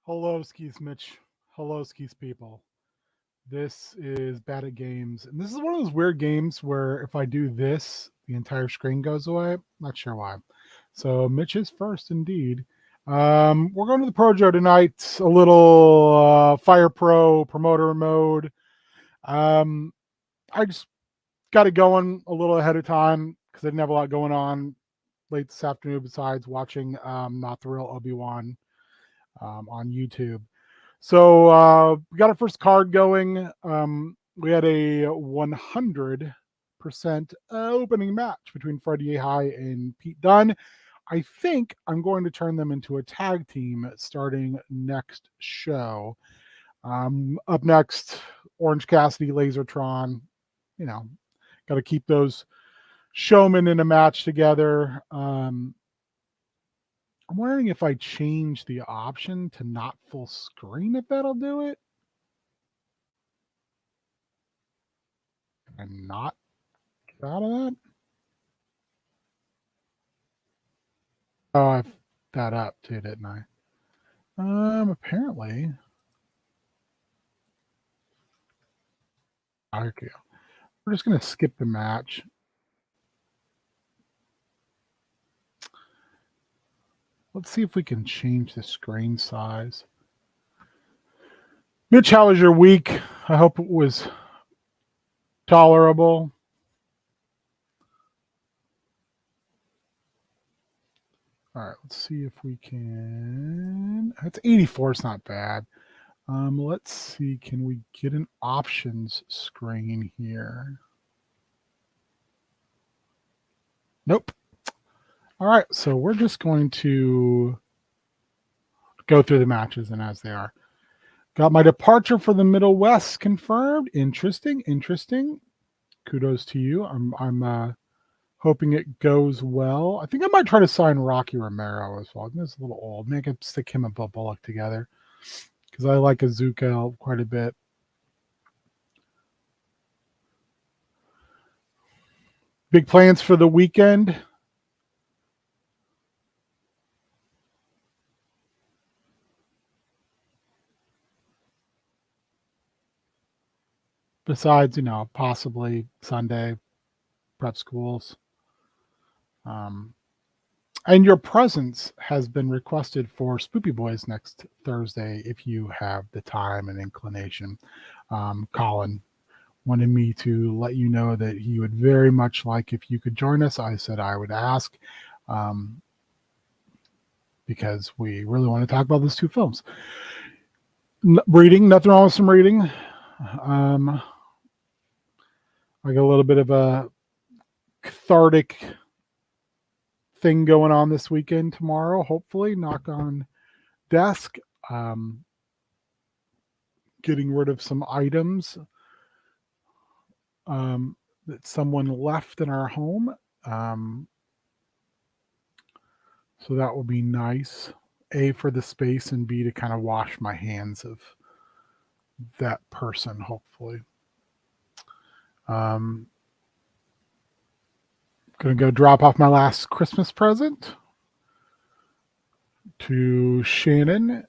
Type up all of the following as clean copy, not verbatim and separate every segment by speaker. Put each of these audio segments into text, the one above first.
Speaker 1: Hello, Skis Mitch. Hello, Skis people. This is Bad at Games. And this is one of those weird games where if I do this, the entire screen goes away. Not sure why. So Mitch is first indeed. We're going to the ProJo tonight. A little Fire Pro promoter mode. I just got it going a little ahead of time because I didn't have a lot going on late this afternoon besides watching Not the Real Obi-Wan on YouTube. So we got our first card going. We had a 100% opening match between Freddie High and Pete Dunne. I think I'm going to turn them into a tag team starting next show. Up next, Orange Cassidy, Lasertron. You know, got to keep those showmen in a match together. I'm wondering if I change the option to not full screen, if that'll do it. I'm not get out of that. Oh, I've that up too, didn't I? Apparently. Okay. We're just gonna skip the match. Let's see if we can change the screen size. Mitch, how was your week? I hope it was tolerable. All right, let's see if we can. It's 84. It's not bad. Let's see. Can we get an options screen here? Nope. All right, so we're just going to go through the matches and as they are. Got my departure for the Middle West confirmed. Interesting. Kudos to you. I'm hoping it goes well. I think I might try to sign Rocky Romero as well. I think it's a little old. Maybe I could stick him and Bill Bullock together because I like Azuka quite a bit. Big plans for the weekend. Besides, possibly Sunday prep schools. And your presence has been requested for Spoopy Boys next Thursday if you have the time and inclination. Colin wanted me to let you know that he would very much like if you could join us. I said I would ask because we really want to talk about those two films. Reading, nothing wrong with some reading. I got a little bit of a cathartic thing going on this weekend tomorrow, hopefully. Knock on desk. Getting rid of some items that someone left in our home. So that will be nice. A, for the space, and B, to kind of wash my hands of that person, hopefully. Going to go drop off my last Christmas present to Shannon.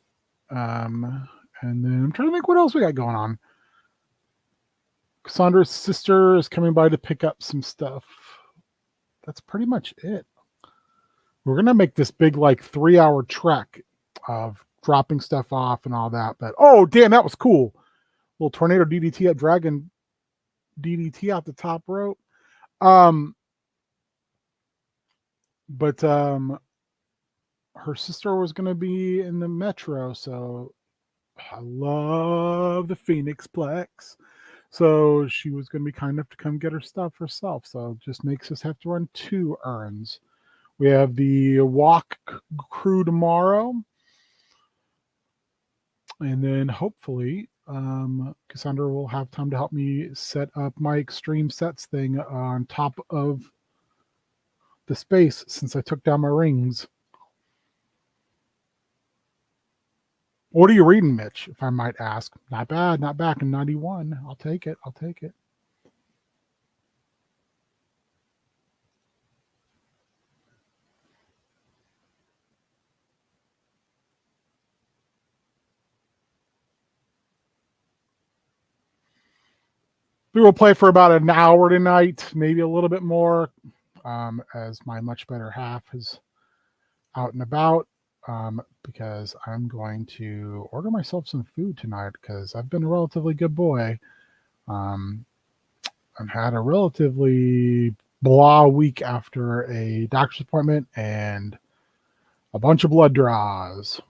Speaker 1: And then I'm trying to think what else we got going on. Cassandra's sister is coming by to pick up some stuff. That's pretty much it. We're going to make this big, 3-hour trek of dropping stuff off and all that. But, oh, damn, that was cool. Little tornado DDT at Dragon DDT out the top rope. But her sister was going to be in the Metro, so I love the Phoenixplex. So she was going to be kind enough to come get her stuff herself. So it just makes us have to run 2 errands. We have the walk crew tomorrow. And then hopefully Cassandra will have time to help me set up my extreme sets thing on top of the space since I took down my rings. What are you reading, Mitch, if I might ask? Not bad, not back in 91. I'll take it. We will play for about an hour tonight, maybe a little bit more, as my much better half is out and about, because I'm going to order myself some food tonight because I've been a relatively good boy. I've had a relatively blah week after a doctor's appointment and a bunch of blood draws.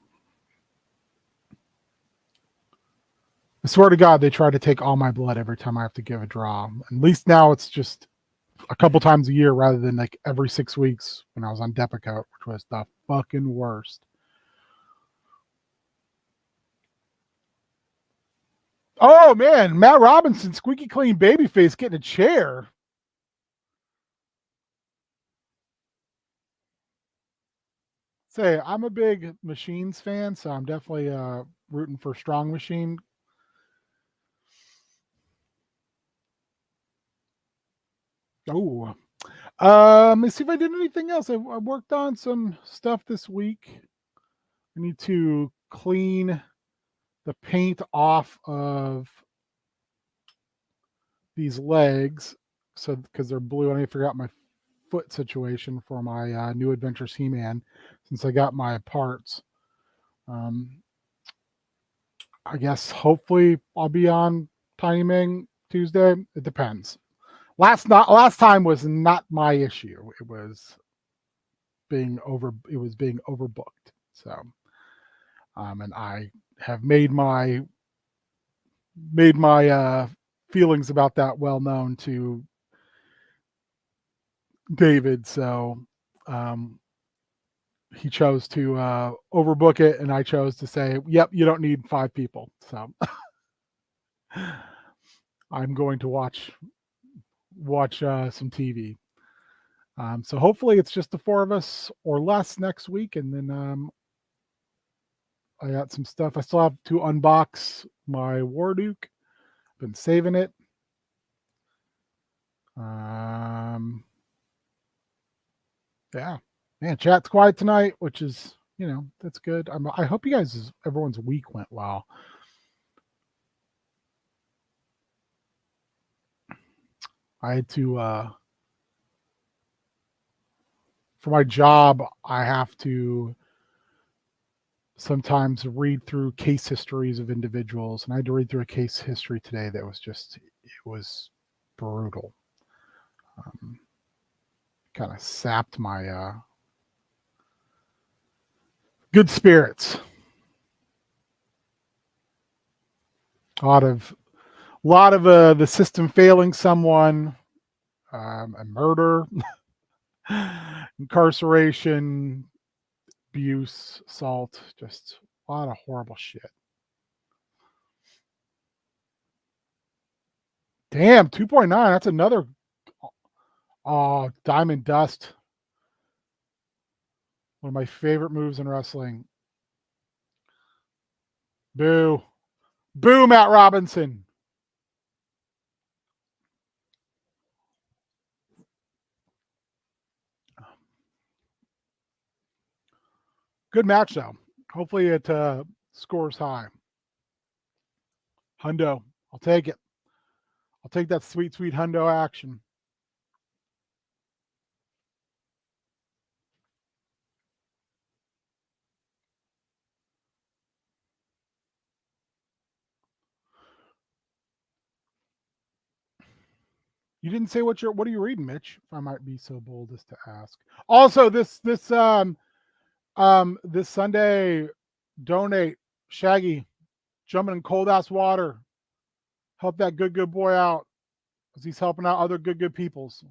Speaker 1: I swear to God, they try to take all my blood every time I have to give a draw. At least now it's just a couple times a year rather than like every 6 weeks when I was on Depakote, which was the fucking worst. Oh man, Matt Robinson, squeaky clean babyface, getting a chair. Say, I'm a big Machines fan, so I'm definitely rooting for Strong Machine. Oh, let's see if I did anything else. I worked on some stuff this week. I need to clean the paint off of these legs, so because they're blue. I need to figure out my foot situation for my New Adventures He-Man, since I got my parts. I guess hopefully I'll be on Tiny Ming Tuesday. It depends. Last time was not my issue. It was being overbooked. So, and I have made my feelings about that well known to David. So, he chose to overbook it, and I chose to say, "Yep, you don't need 5 people." So, I'm going to watch some TV. So hopefully it's just the 4 of us or less next week, and then I got some stuff. I still have to unbox my Warduke. Been saving it. Yeah, man, chat's quiet tonight, which is, that's good. I hope everyone's week went well. I had to for my job, I have to sometimes read through case histories of individuals, and I had to read through a case history today that was it was brutal. Kind of sapped my good spirits. A lot of the system failing someone, a murder, incarceration, abuse, assault, just a lot of horrible shit. Damn, 2.9. That's another. Oh, Diamond Dust. One of my favorite moves in wrestling. Boo. Boo, Matt Robinson. Good match, though. Hopefully it scores high. Hundo. I'll take it. I'll take that sweet, sweet hundo action. You didn't say what are you reading, Mitch? If I might be so bold as to ask. Also, this Sunday, donate Shaggy jumping in cold ass water. Help that good boy out, as he's helping out other good peoples.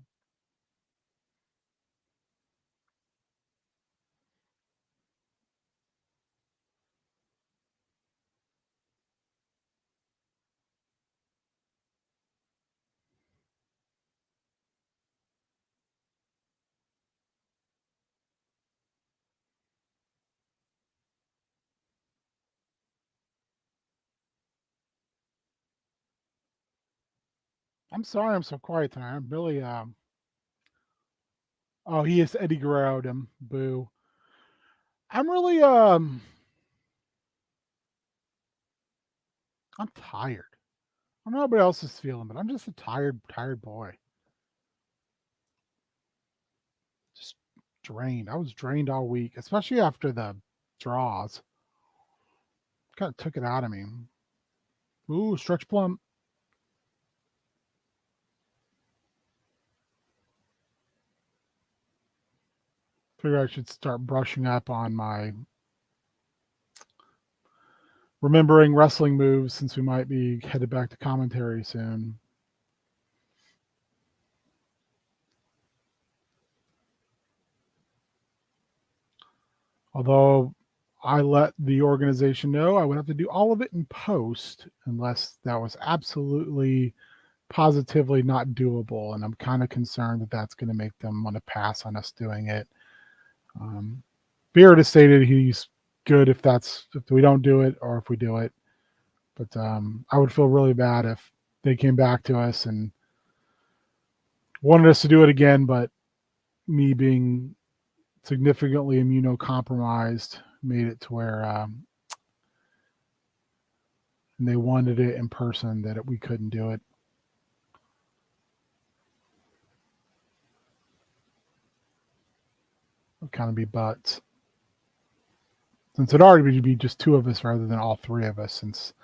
Speaker 1: I'm sorry I'm so quiet tonight. I'm really oh, he is Eddie Guerrero him. Boo. I'm really I'm tired. I don't know how nobody else is feeling, but I'm just a tired boy. Just drained. I was drained all week, especially after the draws. Kind of took it out of me. Ooh, stretch plum. Figure I should start brushing up on my remembering wrestling moves since we might be headed back to commentary soon. Although I let the organization know I would have to do all of it in post unless that was absolutely positively not doable. And I'm kind of concerned that that's going to make them want to pass on us doing it. Beard has stated he's good if we don't do it or if we do it. But I would feel really bad if they came back to us and wanted us to do it again, but me being significantly immunocompromised made it to where and they wanted it in person that we couldn't do it. It would kind of be butts. Since it'd already be just two of us rather than all three of us, since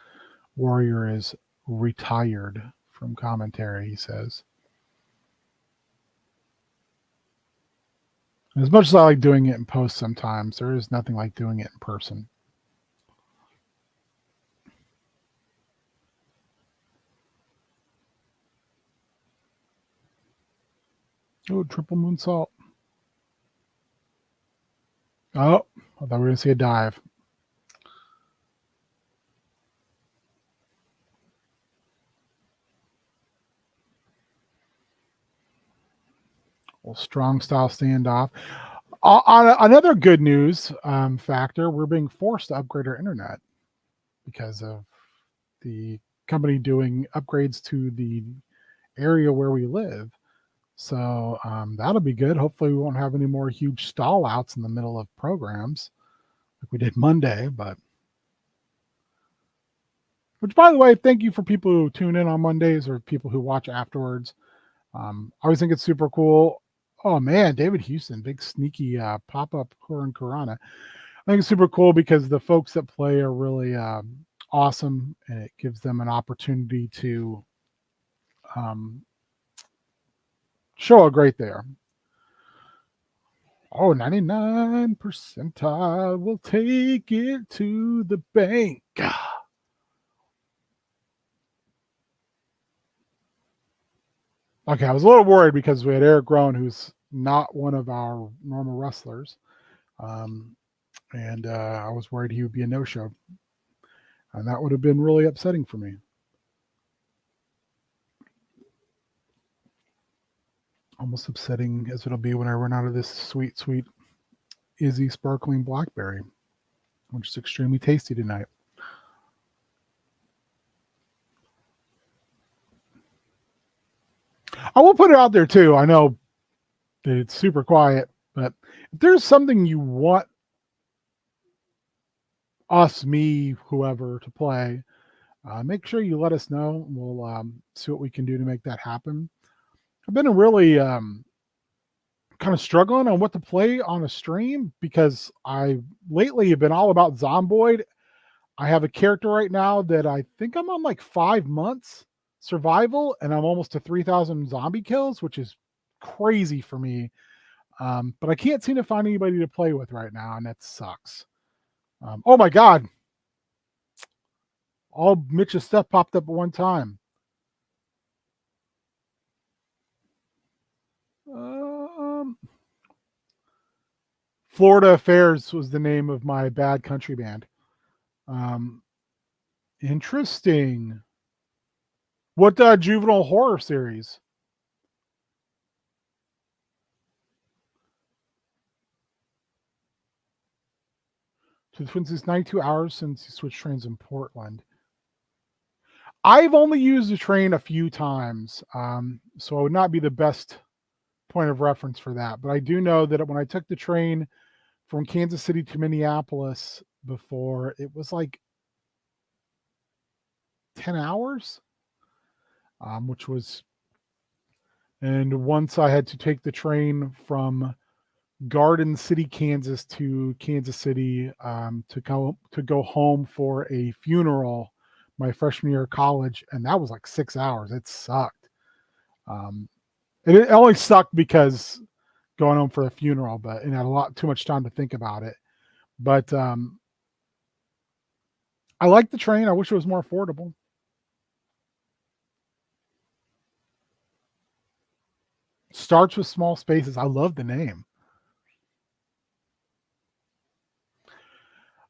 Speaker 1: Warrior is retired from commentary, he says. As much as I like doing it in post sometimes, there is nothing like doing it in person. Oh, triple moonsault. Oh, I thought we were going to see a dive. Well, strong style standoff. On another good news factor, we're being forced to upgrade our internet because of the company doing upgrades to the area where we live. So that'll be good. Hopefully we won't have any more huge stall outs in the middle of programs like we did Monday. But which, by the way, thank you for people who tune in on Mondays or people who watch afterwards. I always think it's super cool. Oh man, David Houston, big sneaky pop-up Huron Karana. I think it's super cool because the folks that play are really awesome, and it gives them an opportunity to show how great they are. Oh, 99 percentile. We'll take it to the bank. Okay, I was a little worried because we had Eric Rowan, who's not one of our normal wrestlers. And I was worried he would be a no-show. And that would have been really upsetting for me. Almost upsetting as it'll be when I run out of this sweet, sweet Izzy sparkling blackberry, which is extremely tasty tonight. I will put it out there too. I know that it's super quiet, but if there's something you want us, me, whoever to play, make sure you let us know. We'll see what we can do to make that happen. I've been really kind of struggling on what to play on a stream because I lately have been all about Zomboid. I have a character right now that I think I'm on like 5 months survival, and I'm almost to 3,000 zombie kills, which is crazy for me. But I can't seem to find anybody to play with right now, and that sucks. Oh my God. All Mitch's stuff popped up at one time. Florida Affairs was the name of my bad country band. Interesting. What juvenile horror series? To the Twin Cities, 92 hours since you switched trains in Portland. I've only used the train a few times, so I would not be the best point of reference for that. But I do know that when I took the train from Kansas City to Minneapolis before, it was like 10 hours. which was, and once I had to take the train from Garden City, Kansas to Kansas City to go home for a funeral my freshman year of college, and that was like 6 hours. It sucked. And it only sucked because going home for a funeral, but and I had a lot too much time to think about it. But I like the train. I wish it was more affordable. Starts with small spaces. I love the name.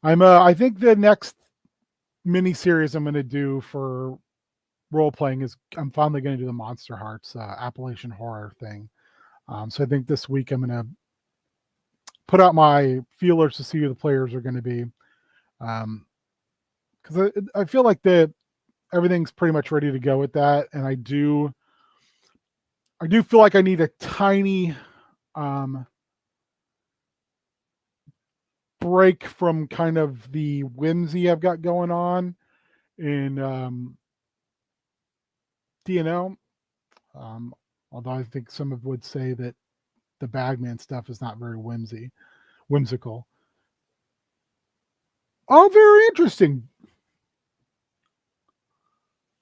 Speaker 1: I think the next mini series I'm going to do for role playing is I'm finally going to do the Monster Hearts Appalachian horror thing. So I think this week I'm going to put out my feelers to see who the players are going to be. Because I feel like everything's pretty much ready to go with that, and I do feel like I need a tiny break from kind of the whimsy I've got going on in D&O. Although I think some would say that the Bagman stuff is not very whimsical. Oh, very interesting.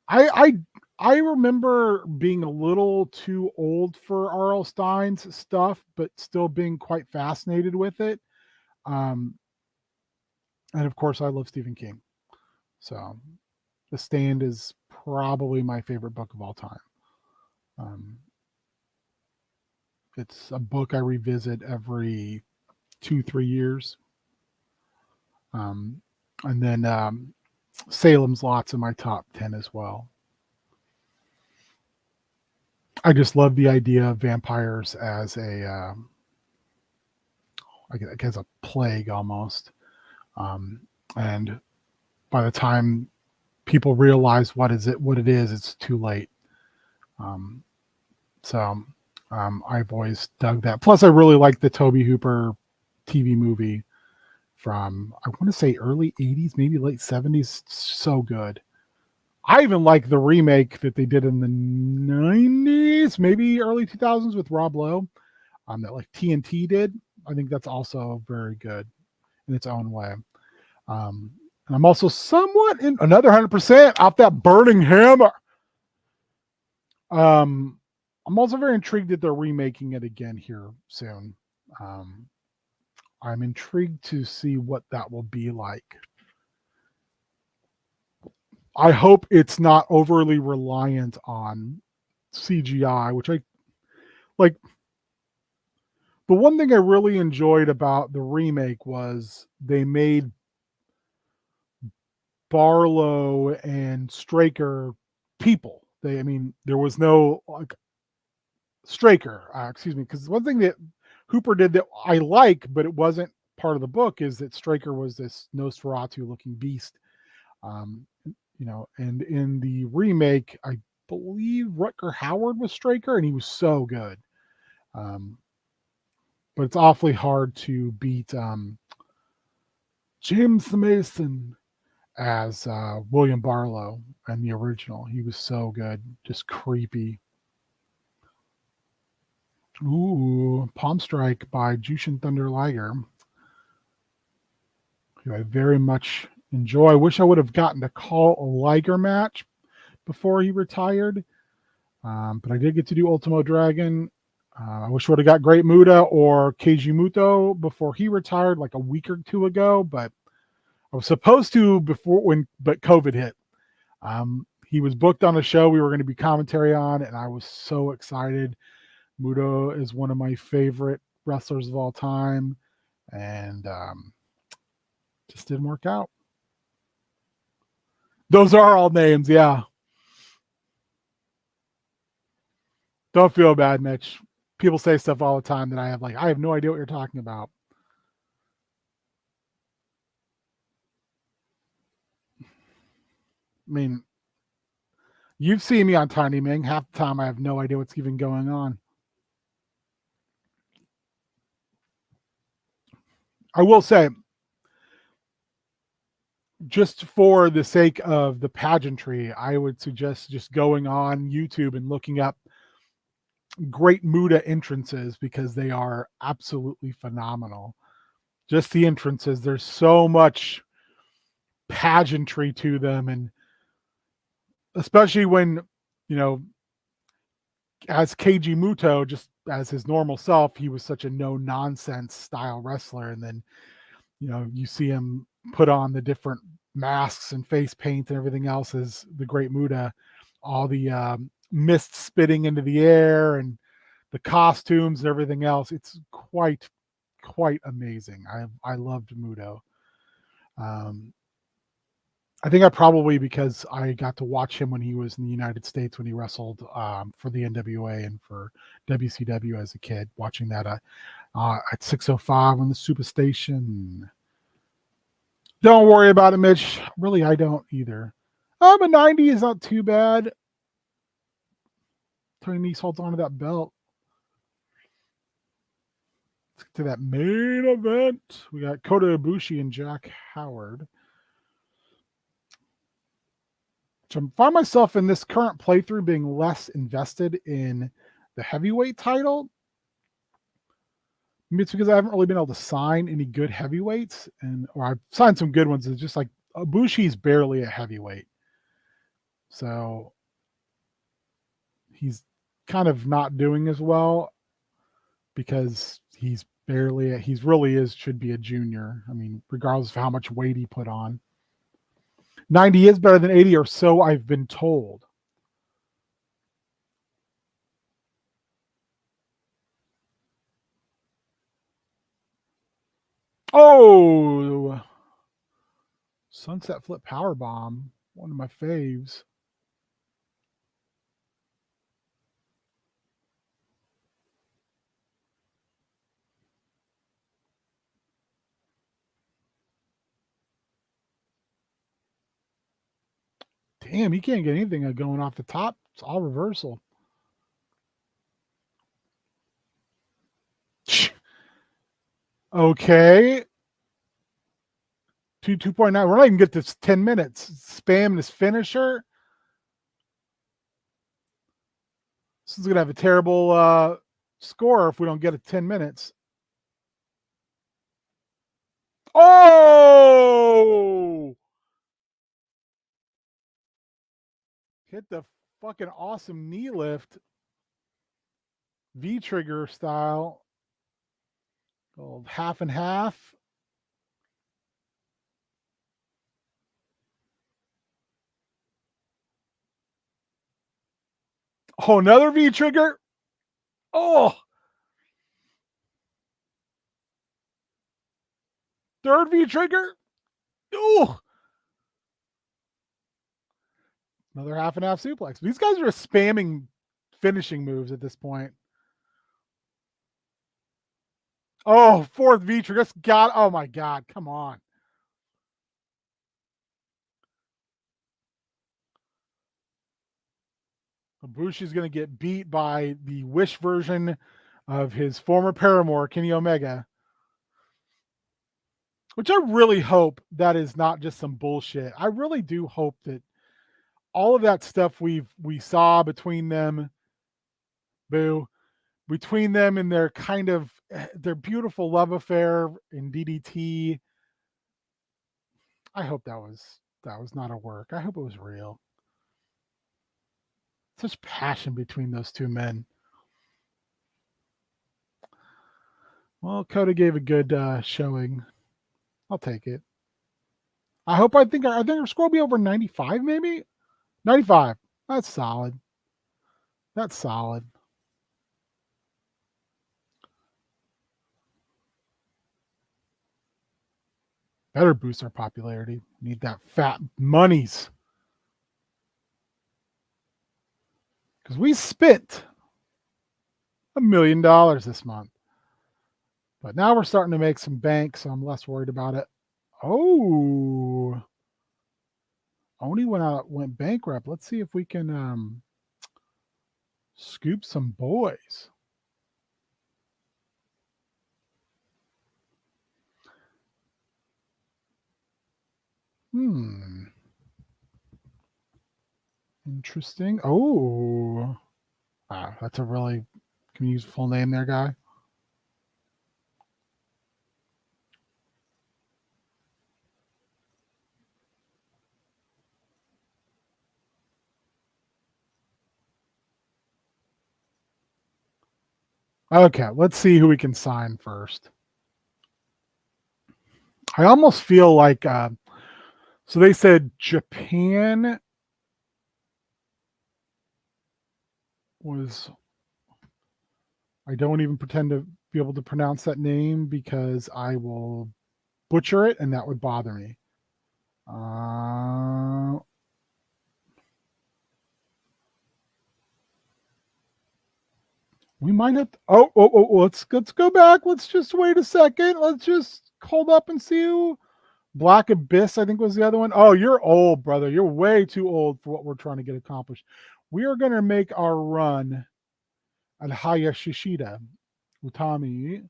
Speaker 1: I remember being a little too old for R.L. Stine's stuff, but still being quite fascinated with it. And of course, I love Stephen King. So The Stand is probably my favorite book of all time. It's a book I revisit every 2-3 years. And then Salem's Lot's in my top 10 as well. I just love the idea of vampires as a plague almost. And by the time people realize what it is, it's too late. So I've always dug that. Plus, I really like the Tobe Hooper TV movie from, I want to say early 80s, maybe late 70s. So good. I even like the remake that they did in the 90s, maybe early 2000s with Rob Lowe, that like TNT did. I think that's also very good in its own way. And I'm also somewhat in another 100% off that burning hammer. I'm also very intrigued that they're remaking it again here soon. I'm intrigued to see what that will be like. I hope it's not overly reliant on CGI, which I like. The one thing I really enjoyed about the remake was they made Barlow and Straker people. There was no like Straker, excuse me, because one thing that Hooper did that I like, but it wasn't part of the book, is that Straker was this Nosferatu-looking beast. And in the remake, I believe Rutger Hauer was Straker, and he was so good. But it's awfully hard to beat James Mason as William Barlow in the original. He was so good, just creepy. Ooh, Palm Strike by Jushin Thunder Liger, who I very much enjoy. I wish I would have gotten to call a Liger match before he retired, but I did get to do Ultimo Dragon. I wish I would have got Great Muta or Keiji Muto before he retired, like a week or two ago, but I was supposed to but COVID hit. He was booked on a show we were going to be commentary on, and I was so excited. Muto is one of my favorite wrestlers of all time, and just didn't work out. Those are all names, yeah. Don't feel bad, Mitch. People say stuff all the time that I have no idea what you're talking about. I mean, you've seen me on Tiny Ming. Half the time I have no idea what's even going on. I will say, just for the sake of the pageantry, I would suggest just going on YouTube and looking up great Muda entrances because they are absolutely phenomenal. Just the entrances, there's so much pageantry to them, and especially when, you know, as Keiji Muto, just as his normal self, he was such a no nonsense style wrestler, and then, you know, you see him put on the different masks and face paint and everything else as the Great Muda, all the mist spitting into the air and the costumes and everything else. It's quite amazing. I loved Muto. I think I probably, because I got to watch him when he was in the United States when he wrestled for the NWA and for WCW as a kid, watching that at 6:05 on the Superstation. Don't worry about it, Mitch. Really, I don't either. But 90 is not too bad. Tony Nese holds on to that belt. Let's get to that main event. We got Kota Ibushi and Jack Howard. So I find myself in this current playthrough being less invested in the heavyweight title. Maybe it's because I haven't really been able to sign any good heavyweights, or I've signed some good ones. It's just like Ibushi's barely a heavyweight. So he's kind of not doing as well because he's should be a junior. I mean, regardless of how much weight he put on. 90 is better than 80, or so I've been told. Oh, Sunset Flip Powerbomb, one of my faves. Damn, he can't get anything going off the top. It's all reversal. Okay. 2.9. We're not even get this 10 minutes. Spam this finisher. This is going to have a terrible score if we don't get it 10 minutes. Oh! Hit the fucking awesome knee lift. V-trigger style. Called half and half. Oh, another V-trigger. Oh! Third V-trigger. Oh! Another half and half suplex. These guys are spamming finishing moves at this point. Oh, fourth V-trigger. Oh my God. Come on. Ibushi's going to get beat by the Wish version of his former paramour, Kenny Omega. Which I really hope that is not just some bullshit. I really do hope that all of that stuff we saw between them, between them and their kind of their beautiful love affair in DDT. I hope that was not a work. I hope it was real. Such passion between those two men. Well, Kota gave a good showing. I'll take it. I think our score will be over 95, maybe 95. That's solid. That's solid. Better boost our popularity. Need that fat monies. Because we spent $1 million this month. But now we're starting to make some bank, so I'm less worried about it. Oh. Only went bankrupt. Let's see if we can scoop some boys. Interesting. Oh, wow, that's a really, can you use full name there, guy? Okay, let's see who we can sign first. I almost feel like, so they said Japan was, I don't even pretend to be able to pronounce that name because I will butcher it and that would bother me. We might have to, let's go back. Let's just wait a second. Let's just hold up and see who. Black Abyss, I think, was the other one. Oh, you're old, brother. You're way too old for what we're trying to get accomplished. We are going to make our run at Hayashishida Utami.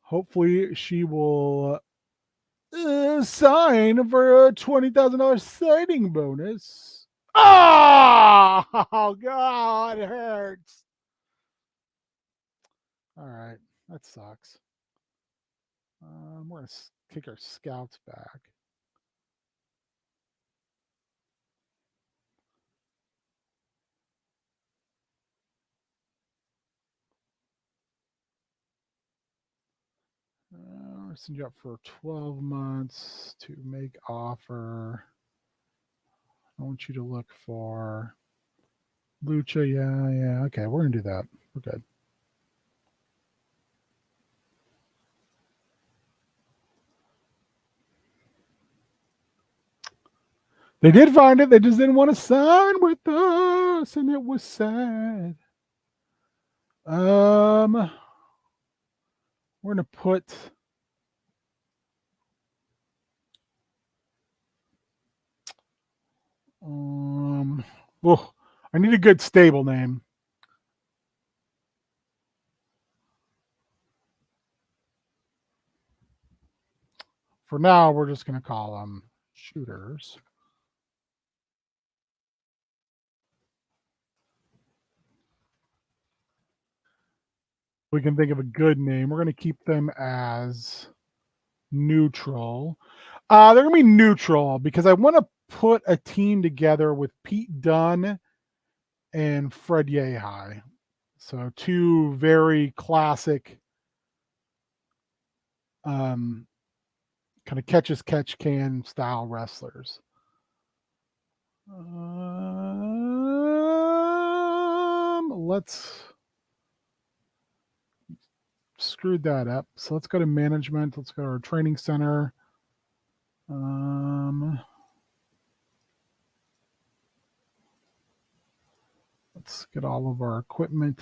Speaker 1: Hopefully, she will sign for a $20,000 signing bonus. Oh, God, it hurts. All right, that sucks. We're going to kick our scouts back. I'll send you up for 12 months to make offer. I want you to look for Lucha. Yeah. Okay, we're going to do that. We're good. They did find it. They just didn't want to sign with us, and it was sad. We're going to put... I need a good stable name. For now, we're just going to call them shooters. We can think of a good name. We're going to keep them as neutral. They're going to be neutral because I want to put a team together with Pete Dunne and Fred Yehai. So two very classic kind of catch-as-catch-can style wrestlers. Let's screwed that up. So let's go to management. Let's go to our training center. Let's get all of our equipment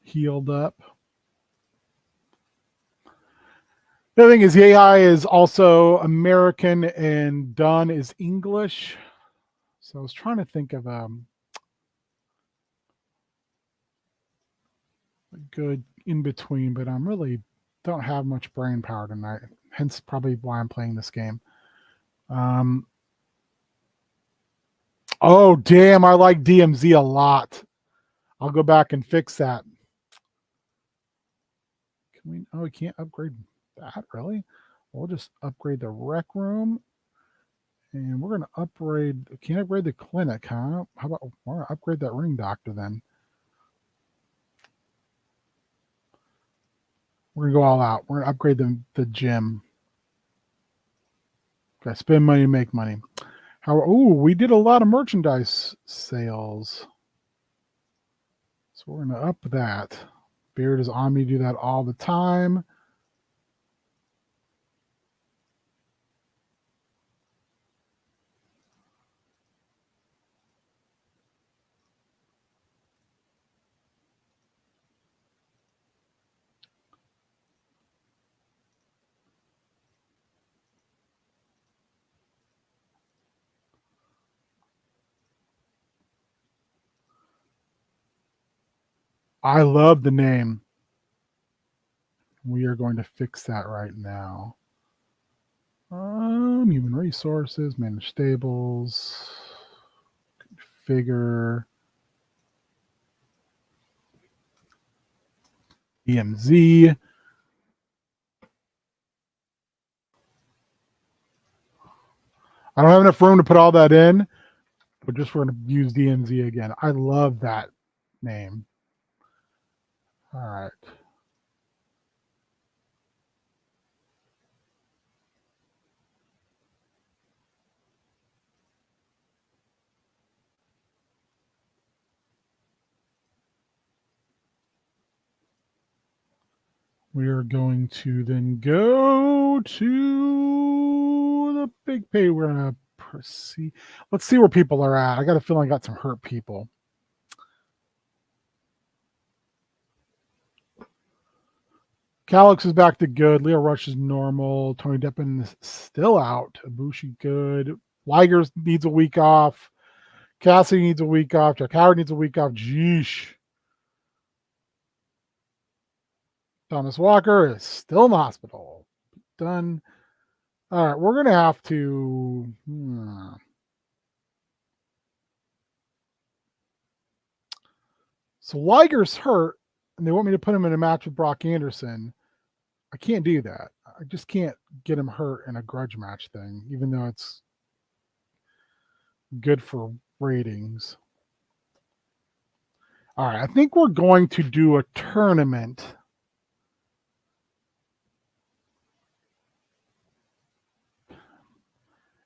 Speaker 1: healed up. The other thing is Yehai is also American and Dunn is English. So I was trying to think of a good in between, but I'm really don't have much brain power tonight. Hence probably why I'm playing this game. Oh, damn, I like DMZ a lot. I'll go back and fix that. Can we? Oh, we can't upgrade that, really? We'll just upgrade the rec room. And we're going to upgrade, can't upgrade the clinic, huh? How about we're going to upgrade that ring doctor then? We're going to go all out. We're going to upgrade the gym. Okay, spend money, make money. We did a lot of merchandise sales. So we're going to up that. Beard is on me to do that all the time. I love the name. We are going to fix that right now. Human resources, manage stables, configure, DMZ. I don't have enough room to put all that in, but just we're going to use DMZ again. I love that name. All right. We are going to then go to the big pay. We're going to proceed. Let's see where people are at. I got a feeling I got some hurt people. Calix is back to good. Leo Rush is normal. Tony Deppen is still out. Ibushi good. Liger needs a week off. Cassidy needs a week off. Jack Howard needs a week off. Jeesh. Thomas Walker is still in the hospital. Done. All right, we're going to have to... So Liger's hurt, and they want me to put him in a match with Brock Anderson. I can't do that. I just can't get him hurt in a grudge match thing, even though it's good for ratings. All right, I think we're going to do a tournament.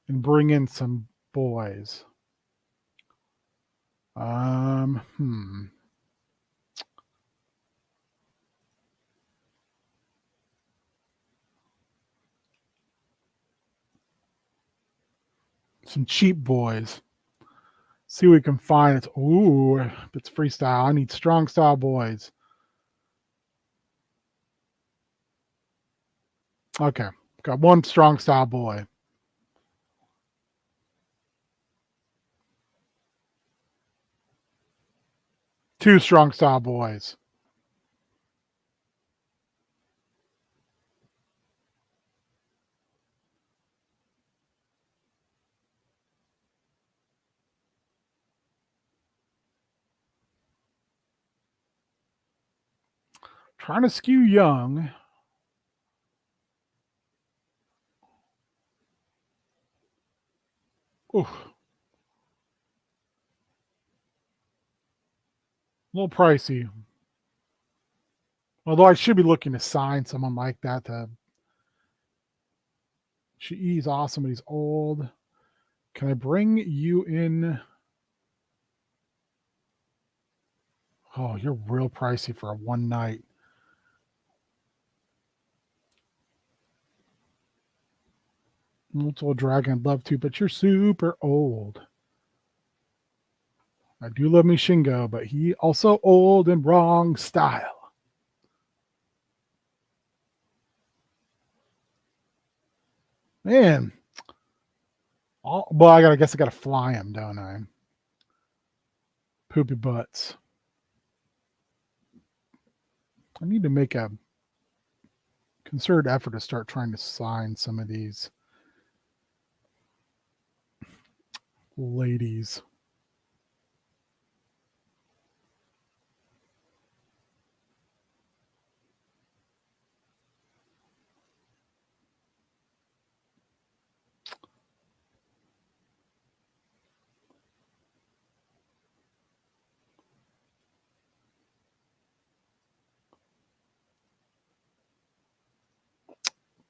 Speaker 1: And bring in some boys. Some cheap boys. See what we can find. It's freestyle. I need strong style boys. Okay, got one strong style boy. Two strong style boys. Trying to skew young. Oof. A little pricey. Although I should be looking to sign someone like that to... He's awesome, but he's old. Can I bring you in? Oh, you're real pricey for a one night. Multiple Dragon, I'd love to, but you're super old. I do love me Shingo, but he also old and wrong style. Man. Well, I guess I got to fly him, don't I? Poopy butts. I need to make a concerted effort to start trying to sign some of these ladies.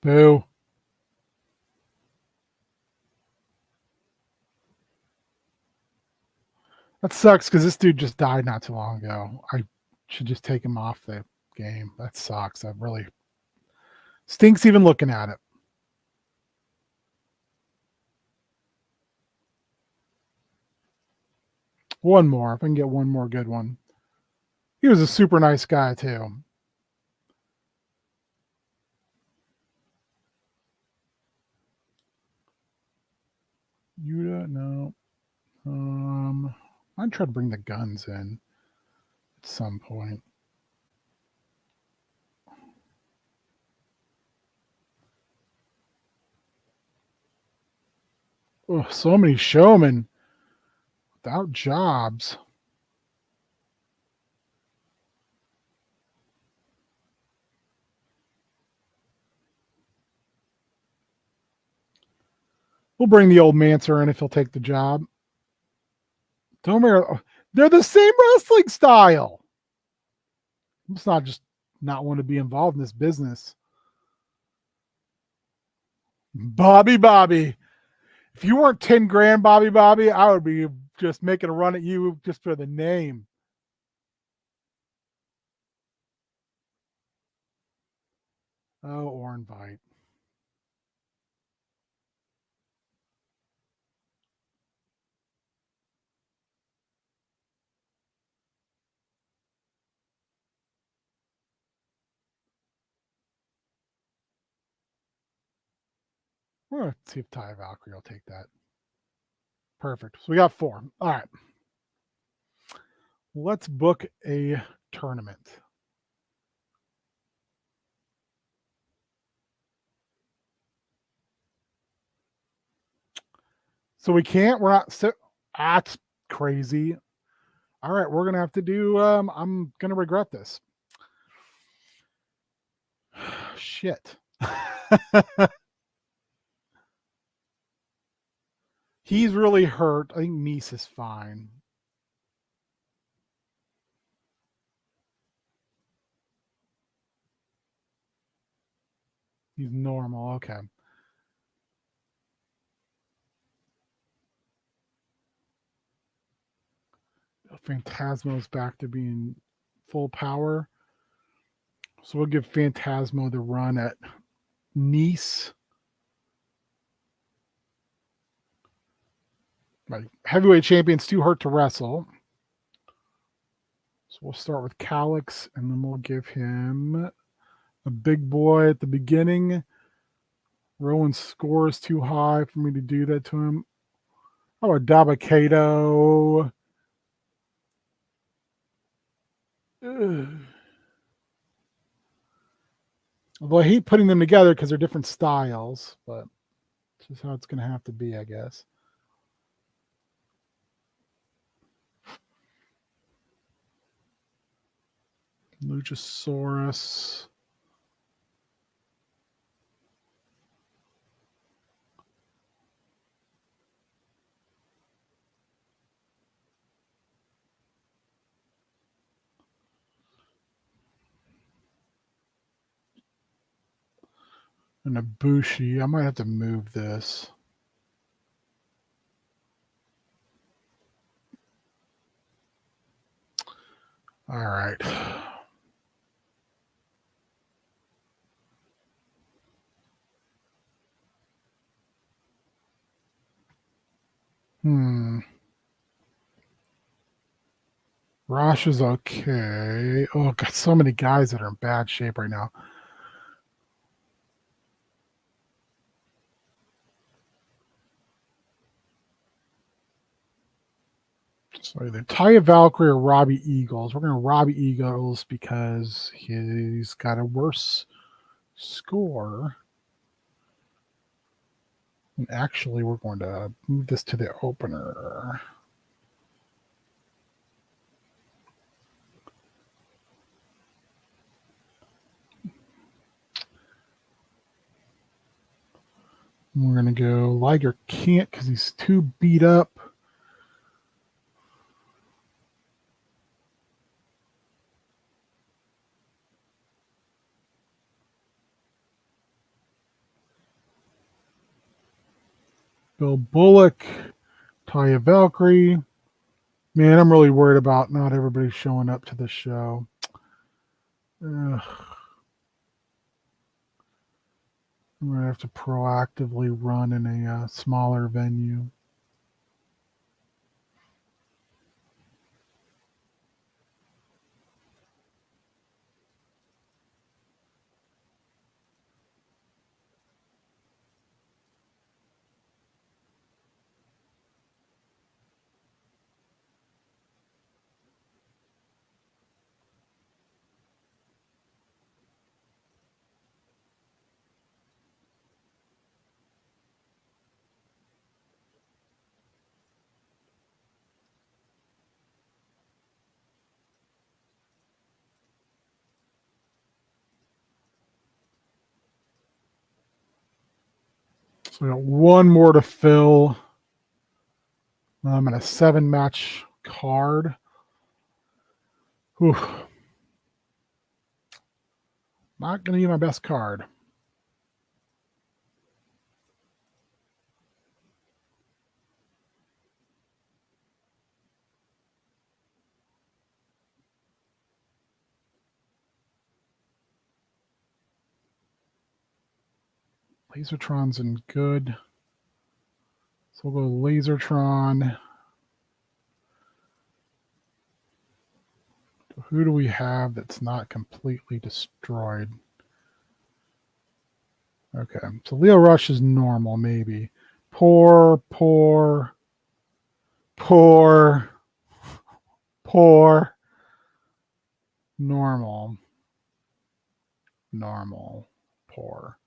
Speaker 1: Boo. That sucks because this dude just died not too long ago. I should just take him off the game. That sucks. That really stinks even looking at it. One more. If I can get one more good one. He was a super nice guy, too. Yuta, no. I'd try to bring the guns in at some point. Oh, so many showmen without jobs. We'll bring the old Mancer in if he'll take the job. They're the same wrestling style. It's not just not want to be involved in this business. Bobby. If you weren't 10 grand, Bobby, I would be just making a run at you just for the name. Oh, or invite. Let's see if Ty Valkyrie will take that. Perfect. So we got 4. All right. Let's book a tournament. So we can't. We're not. That's crazy. All right. We're going to have to do. I'm going to regret this. Shit. He's really hurt. I think Nice is fine. He's normal. Okay. Phantasmo's back to being full power. So we'll give Phantasmo the run at Nice. My heavyweight champion's too hurt to wrestle. So we'll start with Calix, and then we'll give him a big boy at the beginning. Rowan's score is too high for me to do that to him. Oh, a Dabakato. Although I hate putting them together because they're different styles, but it's just how it's going to have to be, I guess. Luchasaurus. And a Bushi. I might have to move this. All right. Rosh is okay. Oh, got so many guys that are in bad shape right now. So either Taya Valkyrie or Robbie Eagles. We're going to Robbie Eagles because he's got a worse score. And actually, we're going to move this to the opener. We're going to go Liger can't because he's too beat up. Bill Bullock, Taya Valkyrie. Man, I'm really worried about not everybody showing up to the show. Ugh. I'm going to have to proactively run in a smaller venue. We got one more to fill. I'm in a 7-match card. Whew. Not going to be my best card. Lasertron's in good. So we'll go Lasertron. Who do we have that's not completely destroyed? Okay, so Leo Rush is normal, maybe. Poor. Normal. Poor.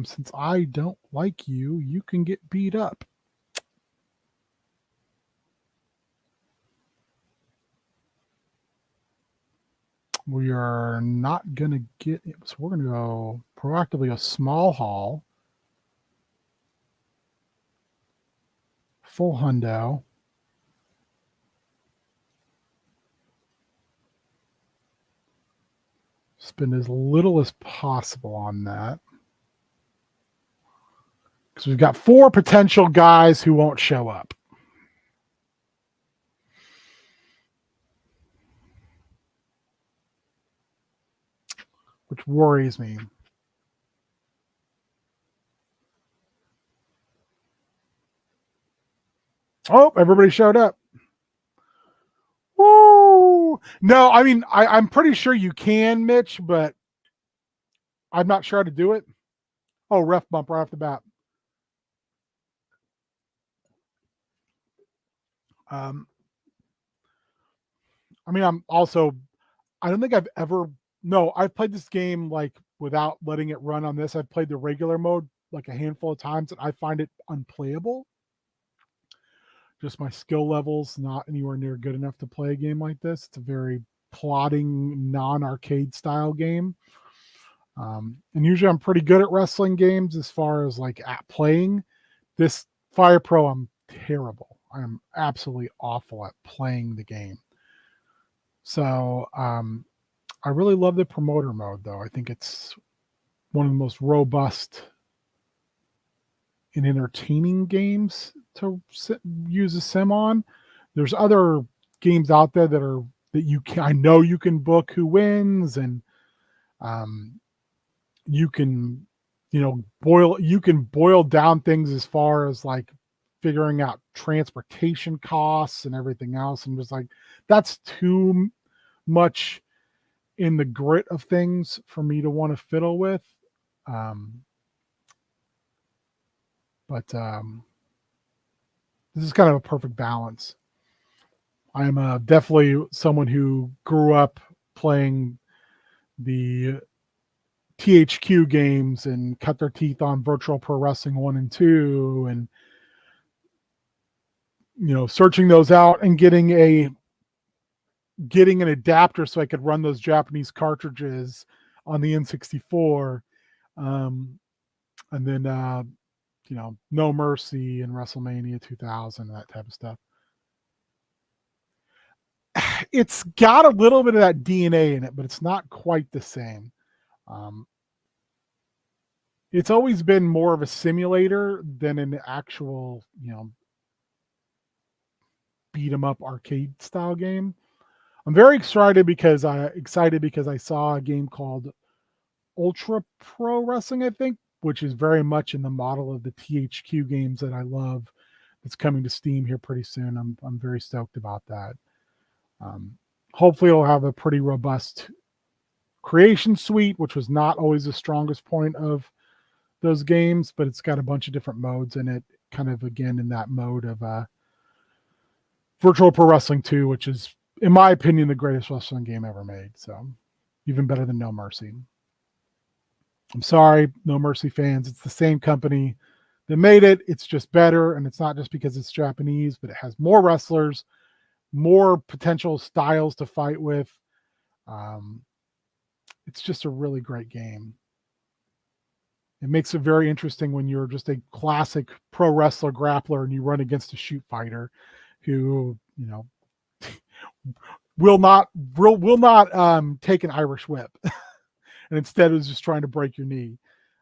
Speaker 1: Since I don't like you, you can get beat up. We are not going to get it. So we're going to go proactively a small haul. Full hundo. Spend as little as possible on that. Because we've got 4 potential guys who won't show up. Which worries me. Oh, everybody showed up. Woo! No, I mean, I'm pretty sure you can, Mitch, but I'm not sure how to do it. Oh, ref bump right off the bat. I mean, I don't think I've ever, no, I've played this game like without letting it run on this. I've played the regular mode like a handful of times and I find it unplayable. Just my skill level's not anywhere near good enough to play a game like this. It's a very plodding, non-arcade style game. And usually I'm pretty good at wrestling games as far as like at playing. This Fire Pro, I'm terrible. I'm absolutely awful at playing the game. So I really love the promoter mode, though. I think it's one of the most robust and entertaining games to use a sim on. There's other games out there that you can, I know you can book who wins, and you can, boil down things as far as like figuring out transportation costs and everything else, and just like that's too much in the grit of things for me to want to fiddle with. But this is kind of a perfect balance. I am definitely someone who grew up playing the THQ games and cut their teeth on Virtual Pro Wrestling 1 and 2, and searching those out and getting an adapter so I could run those Japanese cartridges on the N64. And then No Mercy and WrestleMania 2000 and that type of stuff. It's got a little bit of that DNA in it, but it's not quite the same. It's always been more of a simulator than an actual, beat 'em up arcade style game. I'm very excited because I saw a game called Ultra Pro Wrestling, I think, which is very much in the model of the THQ games that I love. It's coming to Steam here pretty soon. I'm very stoked about that. Hopefully it'll have a pretty robust creation suite, which was not always the strongest point of those games, but it's got a bunch of different modes in it, kind of again in that mode of Virtual Pro Wrestling 2, which is, in my opinion, the greatest wrestling game ever made. So even better than No Mercy. I'm sorry, No Mercy fans. It's the same company that made it. It's just better, and it's not just because it's Japanese, but it has more wrestlers, more potential styles to fight with. It's just a really great game. It makes it very interesting when you're just a classic pro wrestler grappler and you run against a shoot fighter who, will not take an Irish whip, and instead is just trying to break your knee.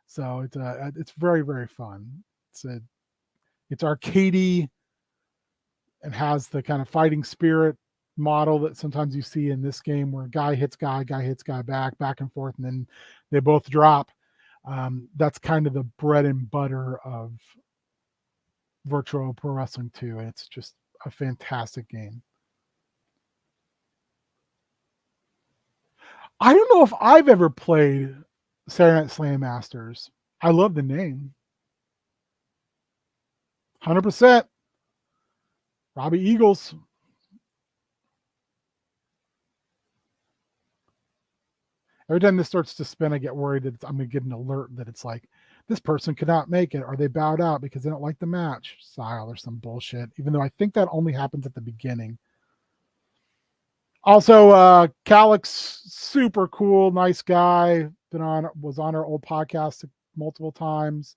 Speaker 1: So it's very, very fun. It's arcadey and has the kind of fighting spirit model that sometimes you see in this game, where guy hits guy back and forth, and then they both drop. That's kind of the bread and butter of Virtual Pro Wrestling 2, and it's just a fantastic game. I don't know if I've ever played Saturday Night Slam Masters. I love the name. 100%. Robbie Eagles. Every time this starts to spin, I get worried that I'm going to get an alert that it's like, this person could not make it, or they bowed out because they don't like the match style or some bullshit, even though I think that only happens at the beginning. Also, Calix, super cool, nice guy. Was on our old podcast multiple times.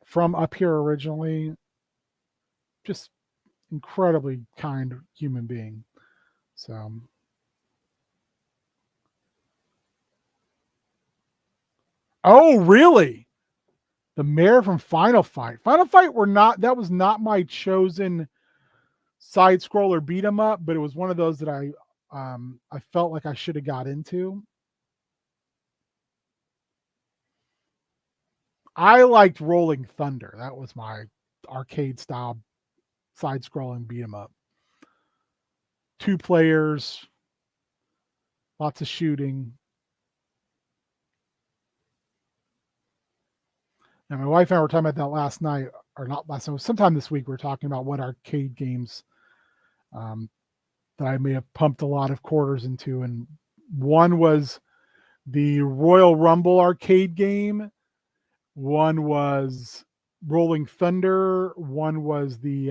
Speaker 1: From up here originally. Just incredibly kind human being. So, oh, really? The mayor from Final Fight. Final Fight that was not my chosen side scroller beat 'em up, but it was one of those that I felt like I should have got into. I liked Rolling Thunder. That was my arcade style side scrolling beat 'em up. 2 players, lots of shooting. And my wife and I were talking about that last night, or not last night, sometime this week. We were talking about what arcade games that I may have pumped a lot of quarters into. And one was the Royal Rumble arcade game. One was Rolling Thunder. One was the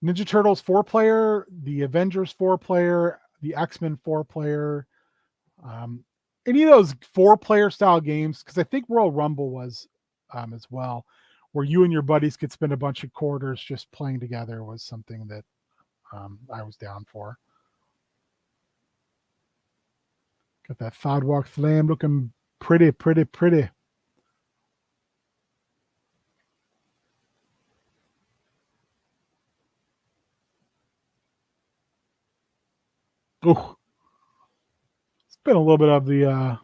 Speaker 1: Ninja Turtles 4-player, the Avengers 4-player, the X-Men 4-player. Any of those 4-player style games, because I think Royal Rumble was as well, where you and your buddies could spend a bunch of quarters just playing together, was something that I was down for. Got that Thadwalk Slam looking pretty, pretty, pretty. Oh, it's been a little bit of the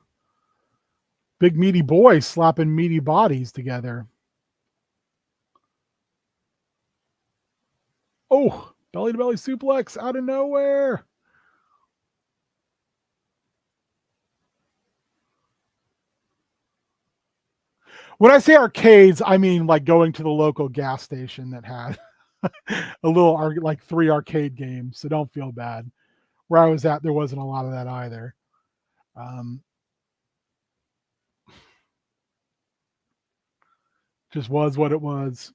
Speaker 1: big meaty boys slapping meaty bodies together. Oh, belly to belly suplex out of nowhere. When I say arcades, I mean like going to the local gas station that had a little like 3 arcade games. So don't feel bad. Where I was at, there wasn't a lot of that either. Just was what it was.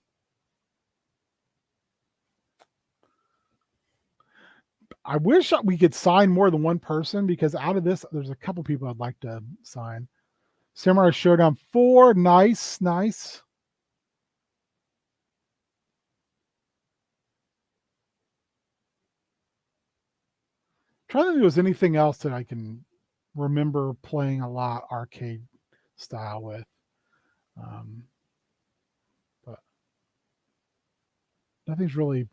Speaker 1: I wish we could sign more than one person, because out of this, there's a couple people I'd like to sign. Samurai Showdown 4, nice, nice. Trying to think if there's anything else that I can remember playing a lot arcade style with. But nothing's really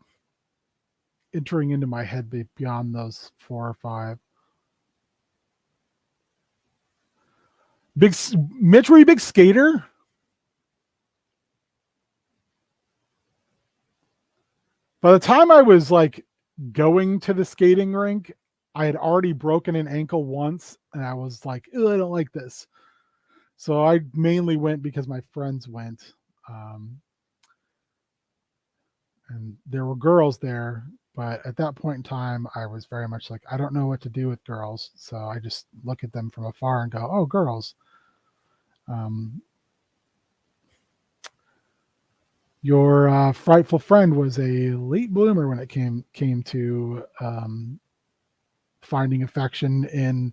Speaker 1: entering into my head beyond those 4 or 5. Mitch, were you a big skater? By the time I was like going to the skating rink, I had already broken an ankle once, and I was like, I don't like this. So I mainly went because my friends went. And there were girls there, but at that point in time, I was very much like, I don't know what to do with girls. So I just look at them from afar and go, oh, girls. Your frightful friend was a late bloomer when it came to finding affection in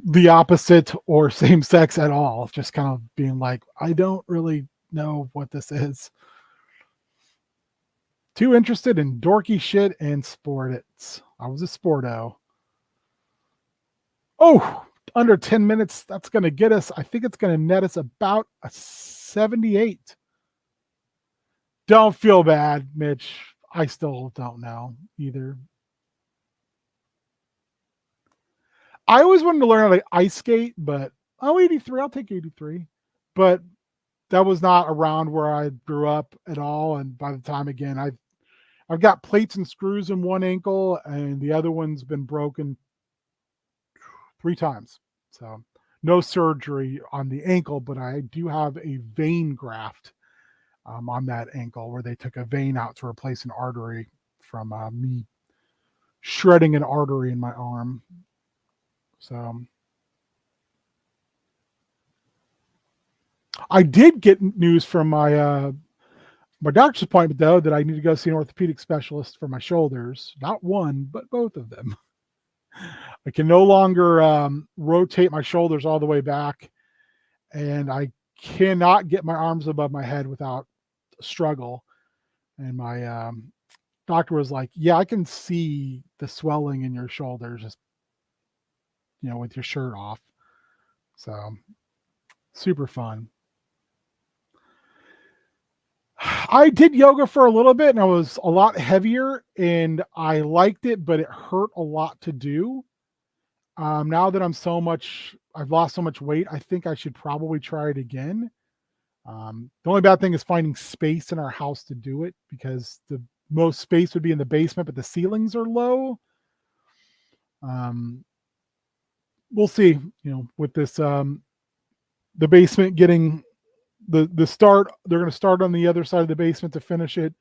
Speaker 1: the opposite or same sex at all. Just kind of being like, I don't really know what this is. Too interested in dorky shit and sports. I was a sporto. Oh, under 10 minutes. That's going to get us, I think it's going to net us about a 78. Don't feel bad, Mitch. I still don't know either. I always wanted to learn how to ice skate, but 83, I'll take 83. But that was not around where I grew up at all. And by the time, again, I've got plates and screws in one ankle, and the other one's been broken 3 times. So no surgery on the ankle, but I do have a vein graft on that ankle where they took a vein out to replace an artery from me shredding an artery in my arm. So I did get news from my doctor's appointment, though, that I need to go see an orthopedic specialist for my shoulders. Not one, but both of them. I can no longer rotate my shoulders all the way back, and I cannot get my arms above my head without struggle. And my doctor was like, yeah, I can see the swelling in your shoulders just, with your shirt off. So super fun. I did yoga for a little bit, and I was a lot heavier, and I liked it, but it hurt a lot to do. Now that I've lost so much weight, I think I should probably try it again. The only bad thing is finding space in our house to do it, because the most space would be in the basement, but the ceilings are low. We'll see, with this, the basement getting the start, they're going to start on the other side of the basement to finish it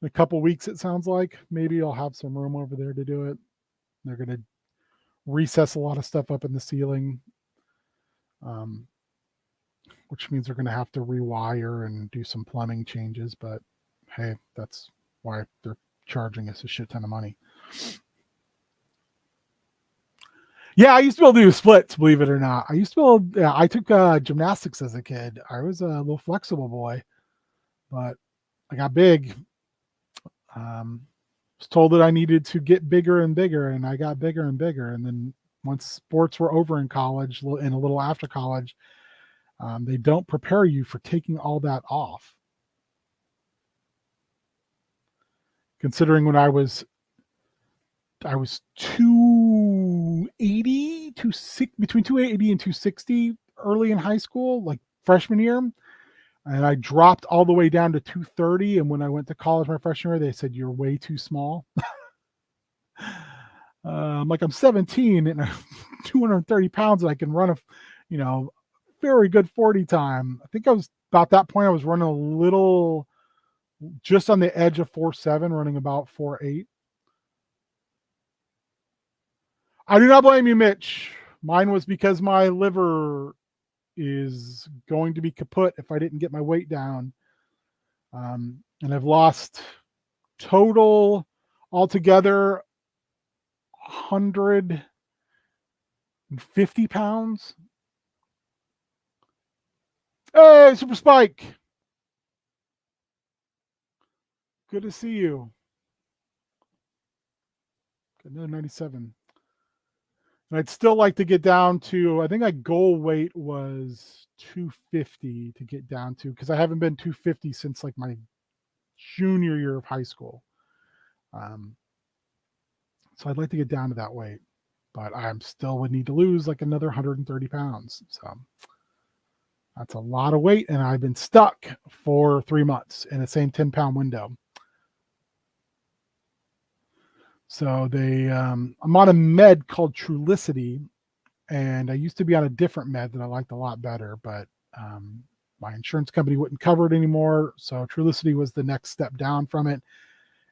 Speaker 1: in a couple weeks. It sounds like maybe I'll have some room over there to do it. They're going to recess a lot of stuff up in the ceiling, which means they're going to have to rewire and do some plumbing changes. But hey, that's why they're charging us a shit ton of money. Yeah, I used to be able to do splits, believe it or not. I took gymnastics as a kid. I was a little flexible boy, but I got big. Was told that I needed to get bigger and bigger, and I got bigger and bigger. And then once sports were over in college and a little after college, they don't prepare you for taking all that off. Considering when I was 280, between 280 and 260 early in high school, like freshman year. And I dropped all the way down to 230. And when I went to college my freshman year, they said, you're way too small. I'm 17 and I'm 230 pounds. And I can run a, very good 40 time. I think I was about that point. I was running a little just on the edge of 4.7, running about 4.8. I do not blame you, Mitch. Mine was because my liver is going to be kaput if I didn't get my weight down. And I've lost total altogether 150 pounds. Hey, Super Spike. Good to see you. Another 97. And I'd still like to get down to, I think my goal weight was 250 to get down to, because I haven't been 250 since like my junior year of high school. So I'd like to get down to that weight, but I still would need to lose like another 130 pounds. So that's a lot of weight, and I've been stuck for 3 months in the same 10-pound window. So I'm on a med called Trulicity, and I used to be on a different med that I liked a lot better, but my insurance company wouldn't cover it anymore. So Trulicity was the next step down from it.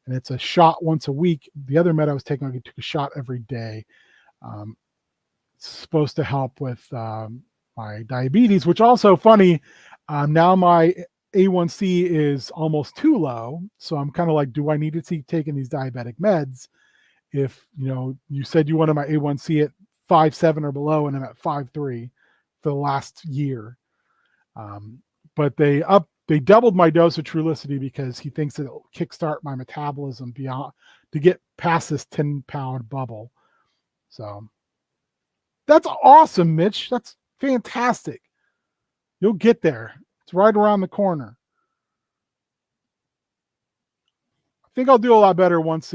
Speaker 1: And it's a shot once a week. The other med I was taking, I took a shot every day. It's supposed to help with my diabetes, which also funny. Now my A1C is almost too low. So I'm kind of like, do I need to keep taking these diabetic meds? If, you said you wanted my A1C at 5.7 or below, and I'm at 5.3 for the last year. But they doubled my dose of Trulicity because he thinks it'll kickstart my metabolism beyond to get past this 10-pound bubble. So that's awesome, Mitch. That's fantastic. You'll get there. It's right around the corner. I think I'll do a lot better once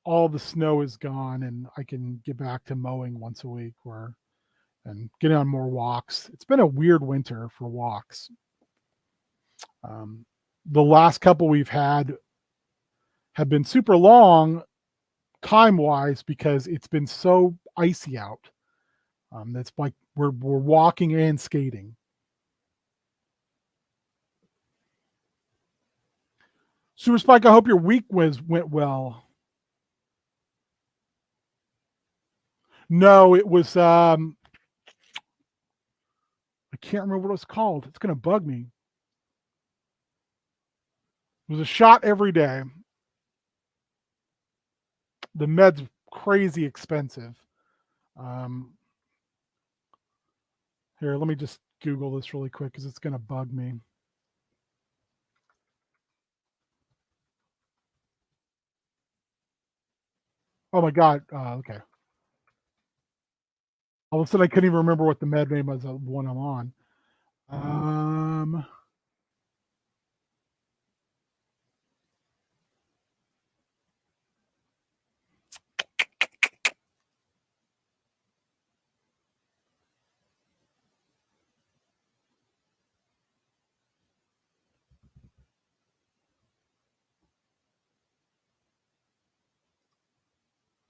Speaker 1: all the snow is gone and I can get back to mowing once a week and getting on more walks. It's been a weird winter for walks. The last couple we've had have been super long time-wise because it's been so icy out. That's like we're walking and skating. Super Spike, I hope your week went well. No, it was I can't remember what it was called. It's gonna bug me. It was a shot every day. The med's crazy expensive. Here, let me just Google this really quick because it's gonna bug me. Oh my god. Okay. All of a sudden, I couldn't even remember what the med name was. The one I'm on.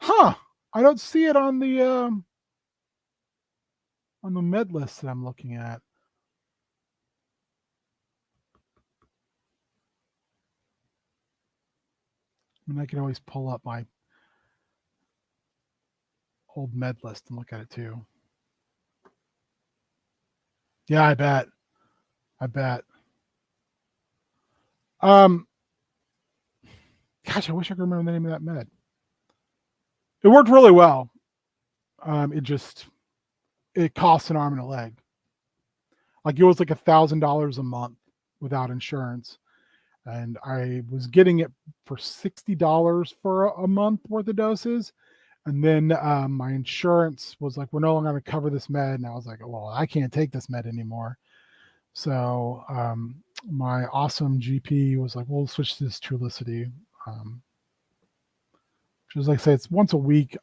Speaker 1: Huh. I don't see it on the med list that I'm looking at. I mean, I can always pull up my old med list and look at it too. Yeah, I bet. Gosh, I wish I could remember the name of that med. It worked really well. It costs an arm and a leg. Like it was like $1,000 a month without insurance. And I was getting it for $60 for a month worth of doses. And then my insurance was like, we're no longer going to cover this med. And I was like, well, I can't take this med anymore. So my awesome GP was like, we'll switch to this Trulicity. Which is like I say, it's once a week.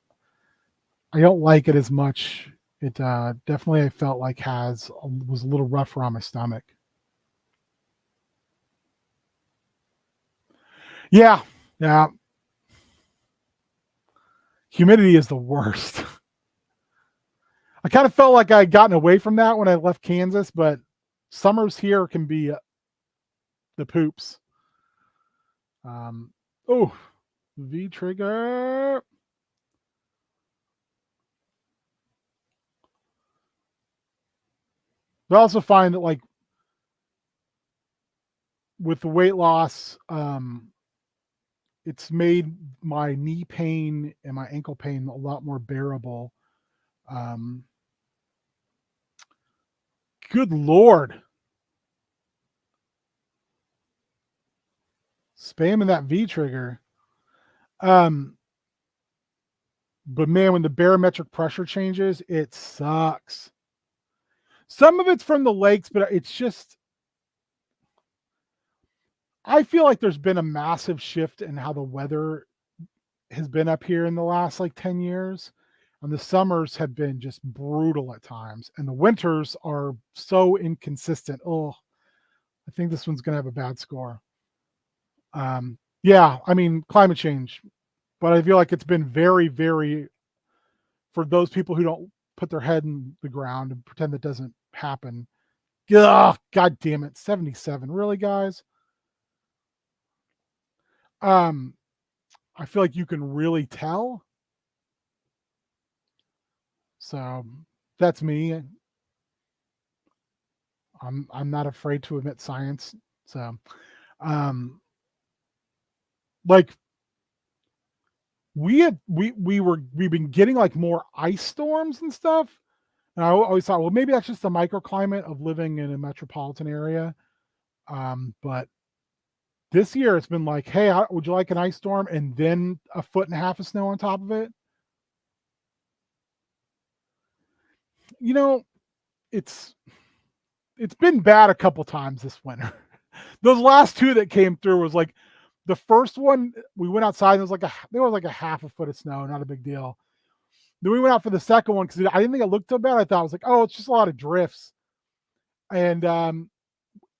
Speaker 1: I don't like it as much. It definitely, I felt like was a little rougher on my stomach. Yeah. Humidity is the worst. I kind of felt like I had gotten away from that when I left Kansas, but summers here can be the poops. Oh, V trigger. But I also find that like with the weight loss, it's made my knee pain and my ankle pain a lot more bearable. Good Lord. Spamming that V trigger. But man, when the barometric pressure changes, it sucks. Some of it's from the lakes, but it's just, I feel like there's been a massive shift in how the weather has been up here in the last like 10 years. And the summers have been just brutal at times. And the winters are so inconsistent. Oh, I think this one's going to have a bad score. Yeah, I mean, climate change. But I feel like it's been very, very, for those people who don't put their head in the ground and pretend that doesn't happen. Ugh, God damn it. 77. Really, guys? I feel like you can really tell. So that's me. I'm not afraid to admit science. So like we've been getting like more ice storms and stuff. And I always thought, well, maybe that's just the microclimate of living in a metropolitan area. But this year it's been like, hey, would you like an ice storm? And then 1.5 feet of snow on top of it. You know, it's been bad a couple times this winter. Those last two that came through was like the first one, we went outside and there was like 1/2 foot of snow, not a big deal. Then we went out for the second one because I didn't think it looked so bad. I thought it was like, oh, it's just a lot of drifts. And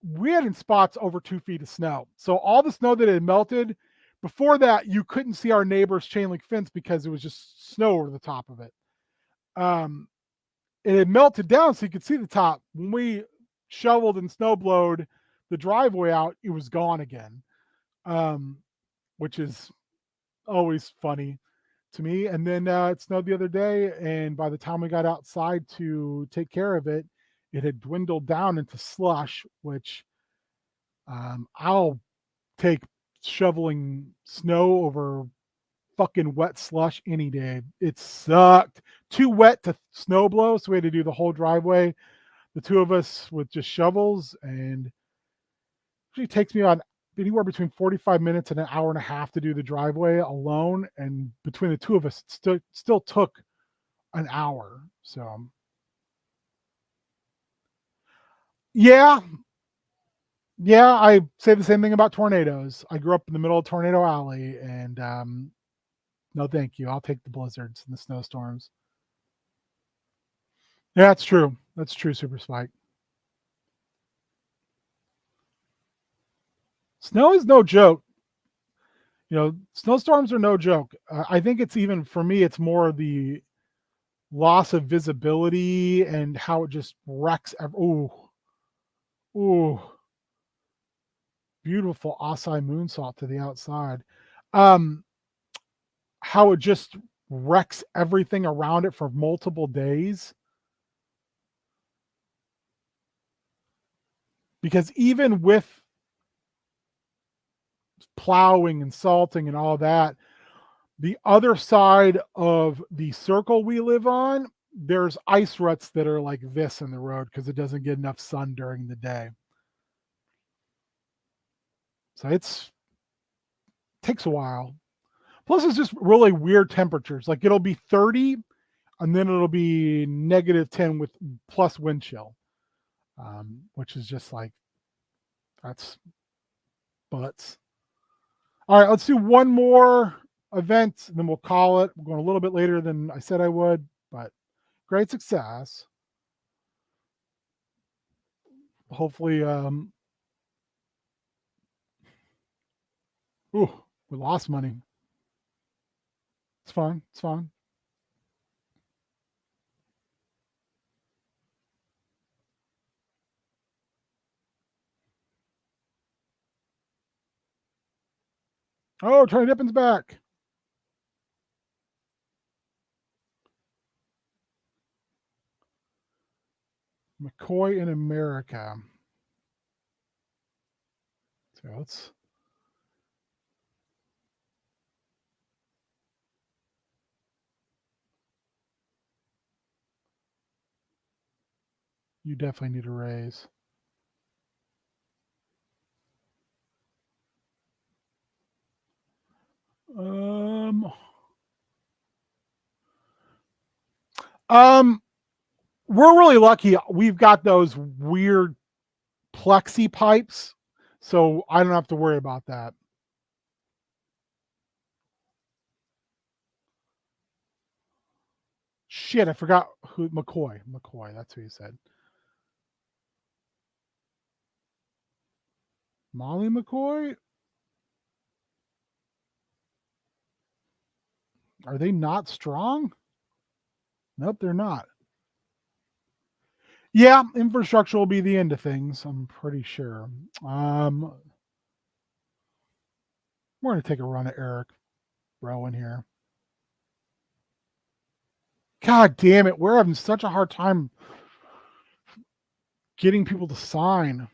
Speaker 1: we had in spots over 2 feet of snow. So all the snow that had melted, before that, you couldn't see our neighbor's chain link fence because it was just snow over the top of it. It had melted down so you could see the top. When we shoveled and snowblowed the driveway out, it was gone again, which is always funny to me. And then it snowed the other day, and by the time we got outside to take care of it, it had dwindled down into slush, which I'll take shoveling snow over fucking wet slush any day. It sucked. Too wet to snow blow, so we had to do the whole driveway, the two of us with just shovels, and it usually takes me on anywhere between 45 minutes and 1.5 hours to do the driveway alone, and between the two of us it still took an hour. So yeah, I say the same thing about tornadoes. I grew up in the middle of Tornado Alley, and no thank you. I'll take the blizzards and the snowstorms. Yeah, that's true. That's true, Super Spike. Snow is no joke. You know, snowstorms are no joke. I think it's even, for me, it's more the loss of visibility and how it just wrecks. Ooh, beautiful Acai moonsault to the outside. How it just wrecks everything around it for multiple days. Because even with plowing and salting and all that, the other side of the circle we live on, there's ice ruts that are like this in the road because it doesn't get enough sun during the day. So it takes a while. Plus, it's just really weird temperatures. Like it'll be 30 and then it'll be -10 with plus wind chill, which is just like, that's butts. All right, let's do one more event and then we'll call it. We're going a little bit later than I said I would, but great success. Hopefully, we lost money. It's fine. It's fine. Oh, Tony Dippin's back. McCoy in America. So let's. You definitely need a raise. We're really lucky. We've got those weird plexi pipes, so I don't have to worry about that. Shit, I forgot who. McCoy. That's who you said. Molly McCoy? Are they not strong? Nope, they're not. Yeah, infrastructure will be the end of things, I'm pretty sure. We're going to take a run at Eric Rowan here. God damn it, we're having such a hard time getting people to sign.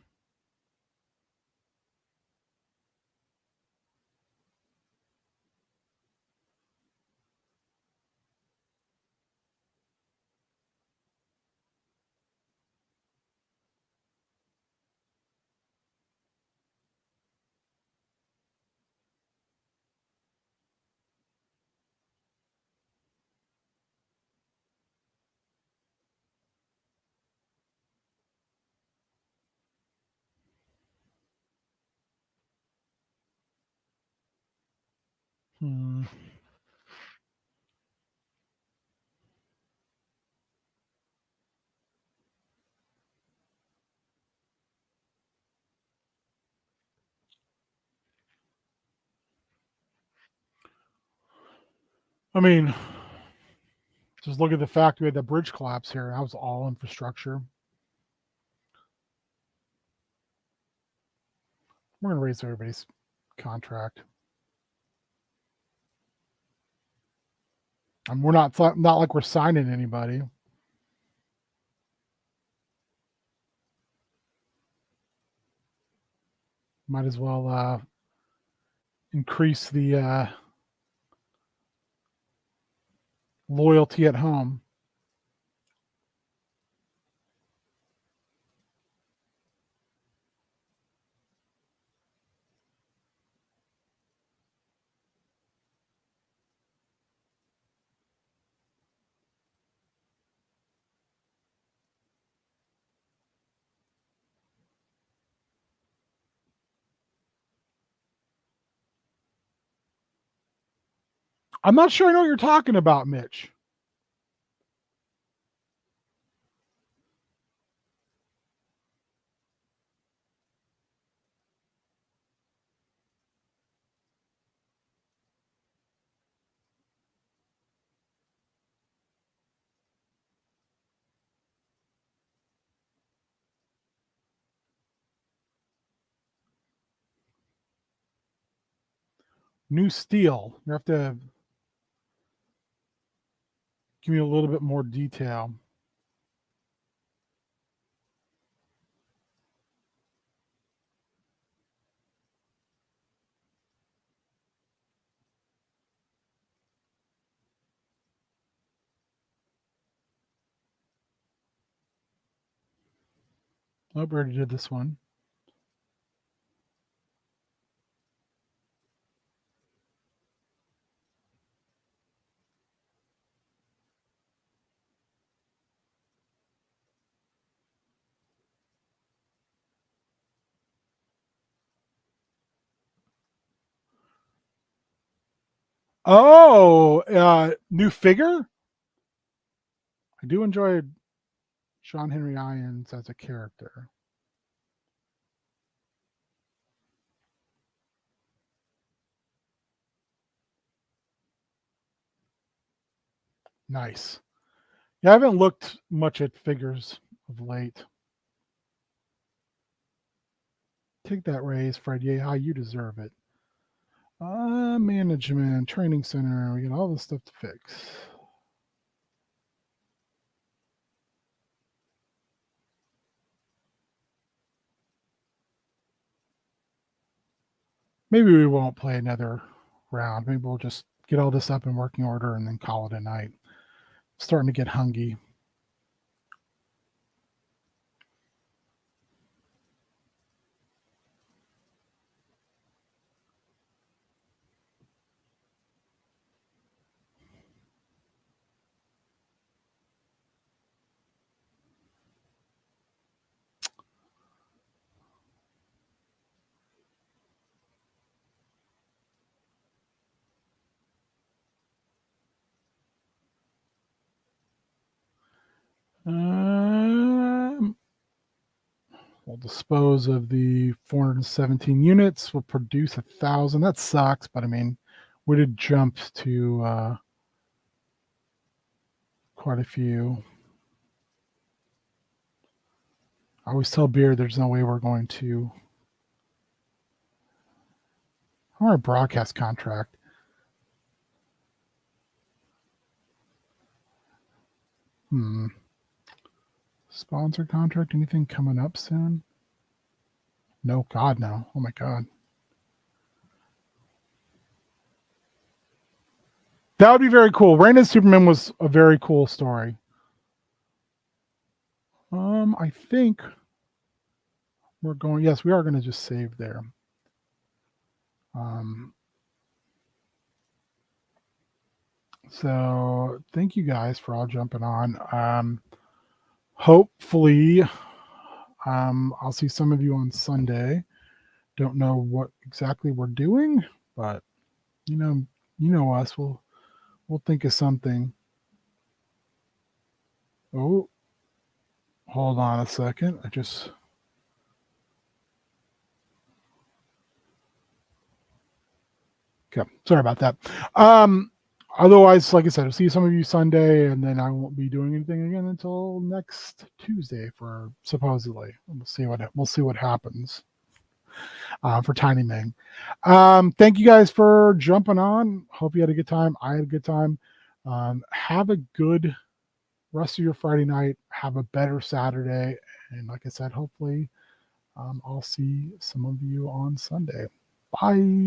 Speaker 1: I mean, just look at the fact we had the bridge collapse here. That was all infrastructure. We're going to raise everybody's contract. And we're not like we're signing anybody. Might as well increase the loyalty at home. I'm not sure I know what you're talking about, Mitch. New steel. You have to give me a little bit more detail. Oh, we already did this one. Oh, new figure? I do enjoy Sean Henry Irons as a character. Nice. Yeah, I haven't looked much at figures of late. Take that raise, Fred. Yeah, you deserve it. Management, training center. We got all this stuff to fix. Maybe we won't play another round. Maybe we'll just get all this up in working order and then call it a night. Starting to get hungry. We'll dispose of the 417 units. We'll produce 1,000. That sucks, but I mean, we did jump to quite a few. I always tell Beard there's no way we're going to. Or a broadcast contract. Sponsor contract. Anything coming up soon? No, God, no. Oh my God. That would be very cool. Reign of Superman was a very cool story. I think we're going. Yes, we are going to just save there. So thank you guys for all jumping on. Hopefully, I'll see some of you on Sunday. Don't know what exactly we're doing, but you know, You know us. We'll think of something. Oh, hold on a second. Okay, sorry about that. Otherwise, like I said, I'll see some of you Sunday, and then I won't be doing anything again until next Tuesday for supposedly. We'll see what happens for Tiny Ming. Thank you guys for jumping on. Hope you had a good time. I had a good time. Have a good rest of your Friday night. Have a better Saturday, and like I said, hopefully, I'll see some of you on Sunday. Bye.